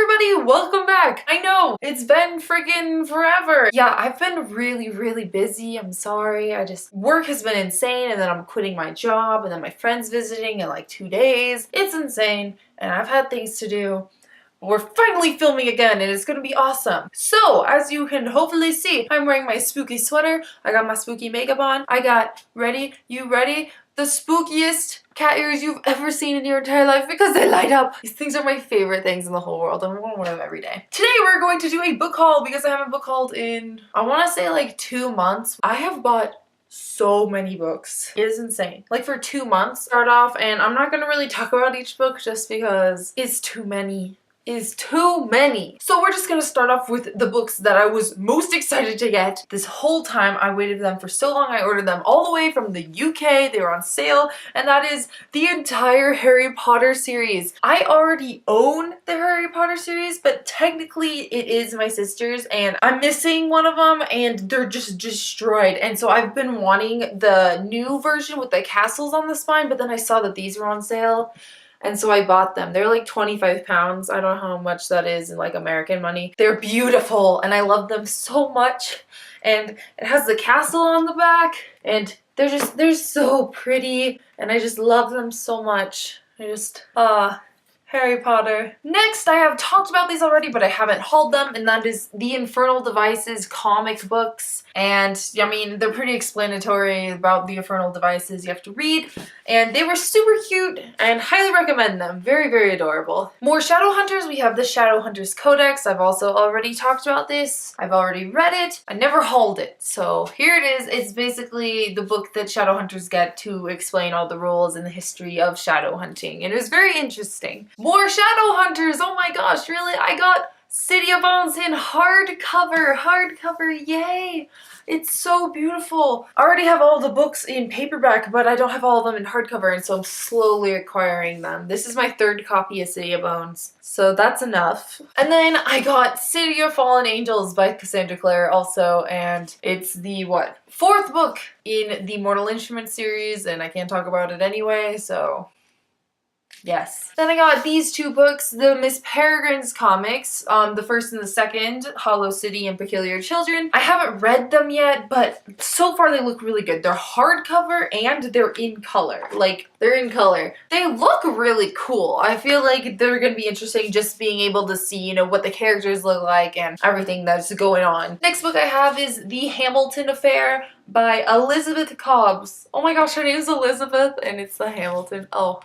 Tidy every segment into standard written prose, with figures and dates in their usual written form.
everybody, welcome back. I know, it's been freaking forever. Yeah, I've been really busy. I'm sorry. Work has been insane, and then I'm quitting my job, and then my friend's visiting in like 2 days. It's insane, and I've had things to do. We're finally filming again, and it's gonna be awesome. So, as you can hopefully see, I'm wearing my spooky sweater. I got my spooky makeup on. I got, ready? You ready? The spookiest cat ears you've ever seen in your entire life because they light up. These things are my favorite things in the whole world. I'm gonna wear them every day. Today we're going to do a book haul because I haven't book hauled in, I want to say like 2 months. I have bought so many books. It is insane. Like for 2 months, start off, and I'm not gonna really talk about each book just because it's too many. So we're just gonna start off with the books that I was most excited to get. This whole time I waited for them for so long. I ordered them all the way from the UK. They were on sale, and that is the entire Harry Potter series. I already own the Harry Potter series, but technically it is my sister's, and I'm missing one of them, and they're just destroyed. And so I've been wanting the new version with the castles on the spine, but then I saw that these were on sale. And so I bought them. They're like 25 pounds. I don't know how much that is in like American money. They're beautiful and I love them so much. And it has the castle on the back and they're so pretty and I just love them so much. Harry Potter. Next, I have talked about these already, but I haven't hauled them, and that is the Infernal Devices comic books. And, I mean, they're pretty explanatory about the Infernal Devices you have to read, and they were super cute, and highly recommend them. Very adorable. More Shadowhunters, we have the Shadowhunters Codex. I've also already talked about this. I've already read it. I never hauled it, so here it is. It's basically the book that Shadowhunters get to explain all the rules and the history of Shadowhunting, and it was very interesting. More Shadowhunters! Oh my gosh, really? I got City of Bones in hardcover, yay! It's so beautiful. I already have all the books in paperback, but I don't have all of them in hardcover, and so I'm slowly acquiring them. This is my 3rd copy of City of Bones, so that's enough. And then I got City of Fallen Angels by Cassandra Clare also, and it's the, 4th book in the Mortal Instruments series, and I can't talk about it anyway, so yes. Then I got these 2 books, the Miss Peregrine's comics, the 1st and the 2nd, Hollow City and Peculiar Children. I haven't read them yet, but so far they look really good. They're hardcover and they're in color. Like, they're in color. They look really cool. I feel like they're gonna be interesting just being able to see, you know, what the characters look like and everything that's going on. Next book I have is The Hamilton Affair by Elizabeth Cobbs. Oh my gosh, her name is Elizabeth and it's the Hamilton. Oh.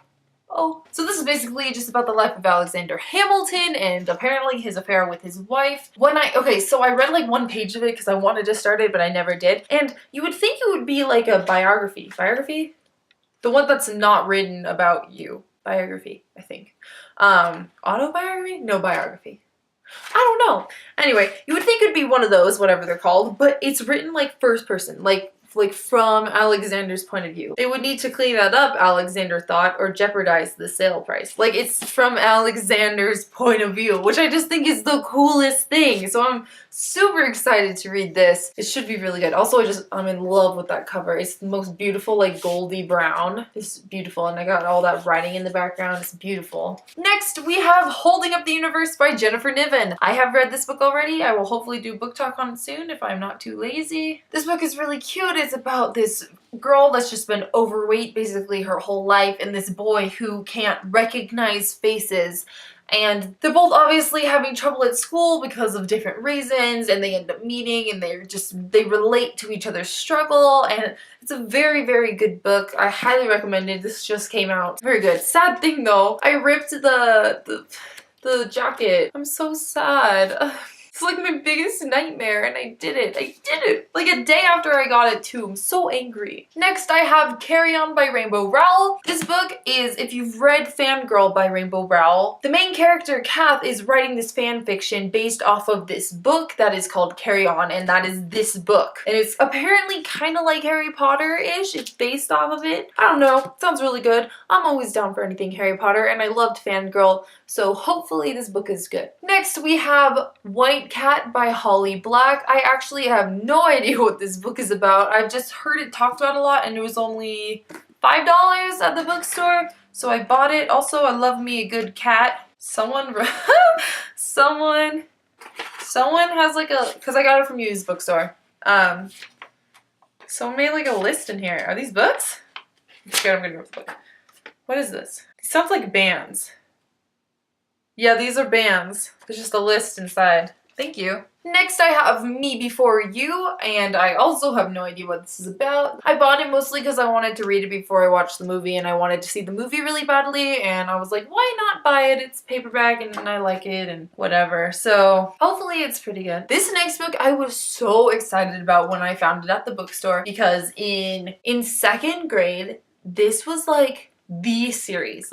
So this is basically just about the life of Alexander Hamilton and apparently his affair with his wife. So I read like 1 page of it because I wanted to start it, but I never did. And you would think it would be like a biography. Biography? The one that's not written about you. Biography, I think. Autobiography? No, biography. I don't know. Anyway, you would think it'd be one of those, whatever they're called, but it's written like first person, like from Alexander's point of view. They would need to clean that up, Alexander thought, or jeopardize the sale price. Like, it's from Alexander's point of view, which I just think is the coolest thing. So I'm super excited to read this. It should be really good. Also, I'm in love with that cover. It's the most beautiful, like, goldy brown. It's beautiful, and I got all that writing in the background. It's beautiful. Next, we have Holding Up the Universe by Jennifer Niven. I have read this book already. I will hopefully do book talk on it soon if I'm not too lazy. This book is really cute. It's about this girl that's just been overweight basically her whole life and this boy who can't recognize faces. And they're both obviously having trouble at school because of different reasons, and they end up meeting and they relate to each other's struggle, and it's a very good book. I highly recommend it. This just came out. Very good. Sad thing though, I ripped the jacket. I'm so sad. It's like my biggest nightmare and I did it. Like a day after I got it too. I'm so angry. Next I have Carry On by Rainbow Rowell. This book is, if you've read Fangirl by Rainbow Rowell, the main character Kath is writing this fan fiction based off of this book that is called Carry On, and that is this book. And it's apparently kind of like Harry Potter-ish. It's based off of it. I don't know. It sounds really good. I'm always down for anything Harry Potter and I loved Fangirl, so hopefully this book is good. Next we have White Cat by Holly Black. I actually have no idea what this book is about. I've just heard it talked about a lot and it was only $5 at the bookstore, so I bought it. Also, I love me a good cat. Someone Someone has like a, because I got it from used bookstore. Someone made like a list in here. Are these books? I'm scared I'm gonna rip the book. What is this? It sounds like bands. Yeah, these are bands. There's just a list inside. Thank you. Next I have Me Before You, and I also have no idea what this is about. I bought it mostly because I wanted to read it before I watched the movie, and I wanted to see the movie really badly, and I was like, why not buy it? It's paperback and I like it and whatever. So hopefully it's pretty good. This next book I was so excited about when I found it at the bookstore because in second grade, this was like the series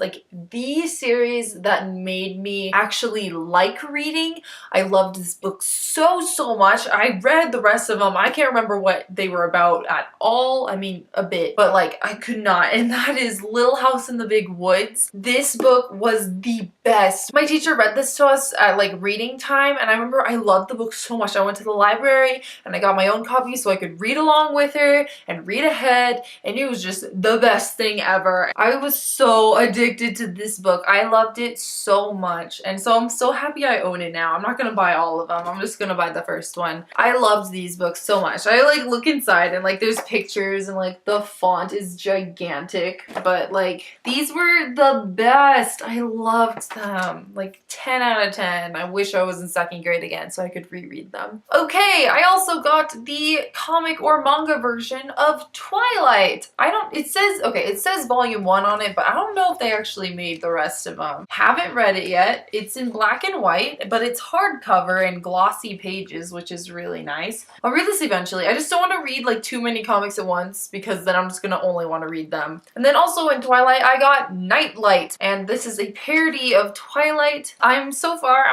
that made me actually like reading. I loved this book so much. I read the rest of them. I can't remember what they were about at all. I mean, a bit, but like I could not. And that is Little House in the Big Woods. This book was the best. My teacher read this to us at like reading time, and I remember I loved the book so much. I went to the library and I got my own copy so I could read along with her and read ahead, and it was just the best thing ever. I was so addicted to this book. I loved it so much, and so I'm so happy I own it now. I'm not gonna buy all of them. I'm just gonna buy the first one. I loved these books so much. I like look inside and like there's pictures and like the font is gigantic, but like these were the best. I loved them. Like 10 out of 10. I wish I was in second grade again so I could reread them. Okay, I also got the comic or manga version of Twilight. It says volume 1 on it, but I don't know if they actually made the rest of them. Haven't read it yet. It's in black and white, but it's hardcover and glossy pages, which is really nice. I'll read this eventually. I just don't want to read like too many comics at once because then I'm just gonna only want to read them. And then also in Twilight, I got Nightlight, and this is a parody of Twilight. I'm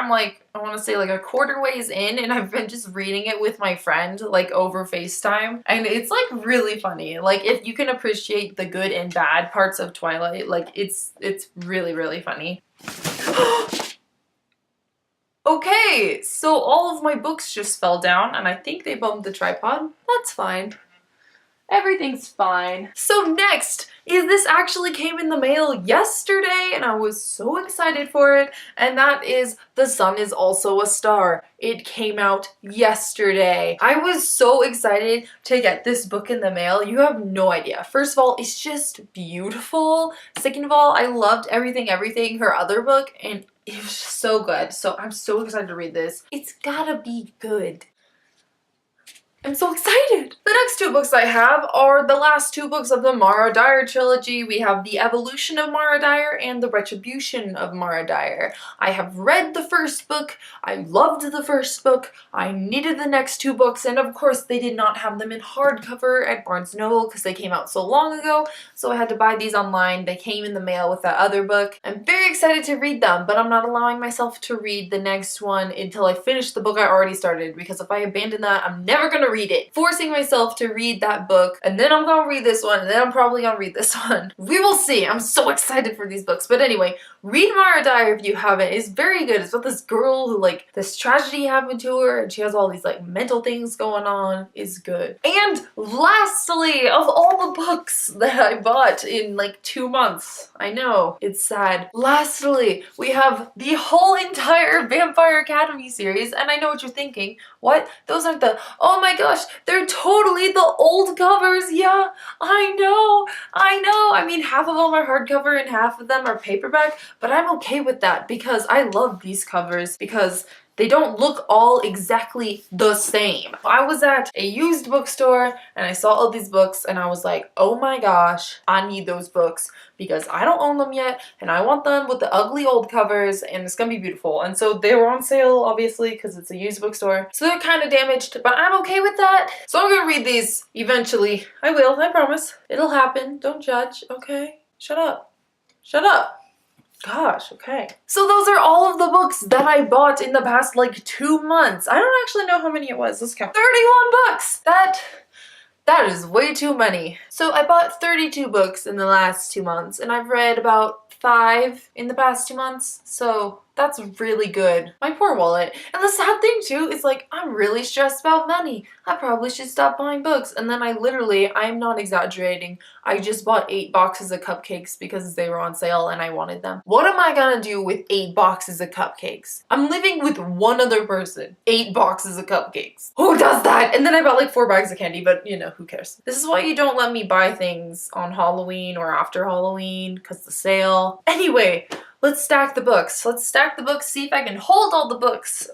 like, I want to say like a quarter ways in, and I've been just reading it with my friend like over FaceTime, and it's like really funny. Like if you can appreciate the good and bad parts of Twilight, like it's really funny. Okay, so all of my books just fell down, and I think they bumped the tripod. That's fine. Everything's fine. So next is this actually came in the mail yesterday, and I was so excited for it, and that is The Sun Is Also a Star. It came out yesterday. I was so excited to get this book in the mail. You have no idea. First of all, it's just beautiful. Second of all, I loved Everything, her other book, and it was just so good. So I'm so excited to read this. It's gotta be good. I'm so excited! The next two books I have are the last two books of the Mara Dyer trilogy. We have The Evolution of Mara Dyer and The Retribution of Mara Dyer. I have read the first book, I loved the first book, I needed the next two books, and of course they did not have them in hardcover at Barnes & Noble because they came out so long ago, so I had to buy these online. They came in the mail with that other book. I'm very excited to read them, but I'm not allowing myself to read the next one until I finish the book I already started, because if I abandon that, I'm never gonna read it. Forcing myself to read that book, and then I'm gonna read this one, and then I'm probably gonna read this one. We will see. I'm so excited for these books. But anyway, read Mara Dyer if you haven't. It's very good. It's about this girl who like this tragedy happened to her and she has all these like mental things going on. It's good. And lastly, of all the books that I bought in like 2 months, I know, it's sad. Lastly, we have the whole entire Vampire Academy series, and I know what you're thinking. What? Those aren't the, oh my gosh, they're totally the old covers. Yeah, I know. I mean, half of them are hardcover and half of them are paperback, but I'm okay with that because I love these covers because they don't look all exactly the same. I was at a used bookstore and I saw all these books and I was like, oh my gosh, I need those books because I don't own them yet and I want them with the ugly old covers and it's gonna be beautiful. And so they were on sale, obviously, because it's a used bookstore. So they're kind of damaged, but I'm okay with that. So I'm gonna read these eventually. I will, I promise. It'll happen. Don't judge, okay? Shut up. Shut up. Gosh, okay. So those are all of the books that I bought in the past like 2 months. I don't actually know how many it was. Let's count. 31 books! That is way too many. So I bought 32 books in the last 2 months and I've read about 5 in the past 2 months. So That's really good. My poor wallet. And the sad thing too is like, I'm really stressed about money. I probably should stop buying books. And then I'm not exaggerating, I just bought 8 boxes of cupcakes because they were on sale and I wanted them. What am I gonna do with 8 boxes of cupcakes? I'm living with one other person. 8 boxes of cupcakes. Who does that? And then I bought like 4 bags of candy, but you know, who cares? This is why you don't let me buy things on Halloween or after Halloween, because the sale. Anyway, let's stack the books. Let's stack the books, see if I can hold all the books.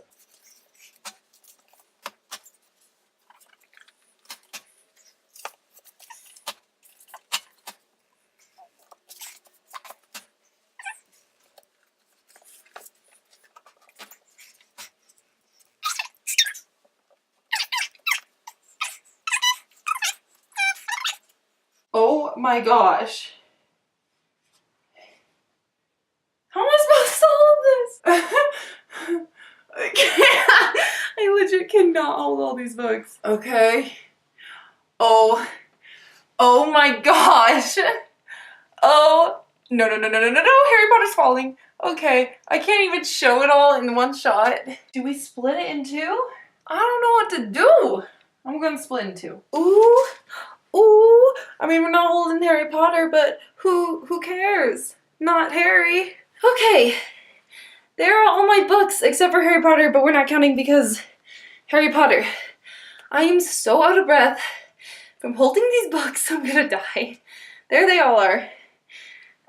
Oh my gosh. How am I supposed to hold this? I can't. I legit cannot hold all these books. Okay. Oh. Oh my gosh. Oh. No, no, no, no, no, no, no. Harry Potter's falling. Okay. I can't even show it all in one shot. Do we split it in two? I don't know what to do. I'm gonna split in two. Ooh. Ooh. I mean, we're not holding Harry Potter, but who cares? Not Harry. Okay, there are all my books except for Harry Potter, but we're not counting because Harry Potter. I am so out of breath from holding these books, I'm gonna die. There they all are.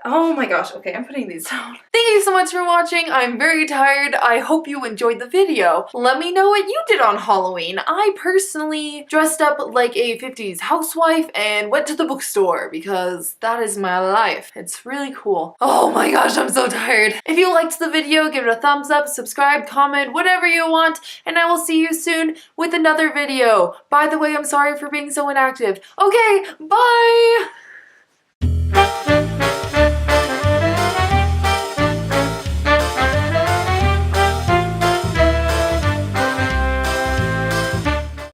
Oh my gosh, okay, I'm putting these down. Thank you so much for watching. I'm very tired. I hope you enjoyed the video. Let me know what you did on Halloween. I personally dressed up like a 50s housewife and went to the bookstore because that is my life. It's really cool. Oh my gosh, I'm so tired. If you liked the video, give it a thumbs up, subscribe, comment, whatever you want, and I will see you soon with another video. By the way, I'm sorry for being so inactive. Okay, bye!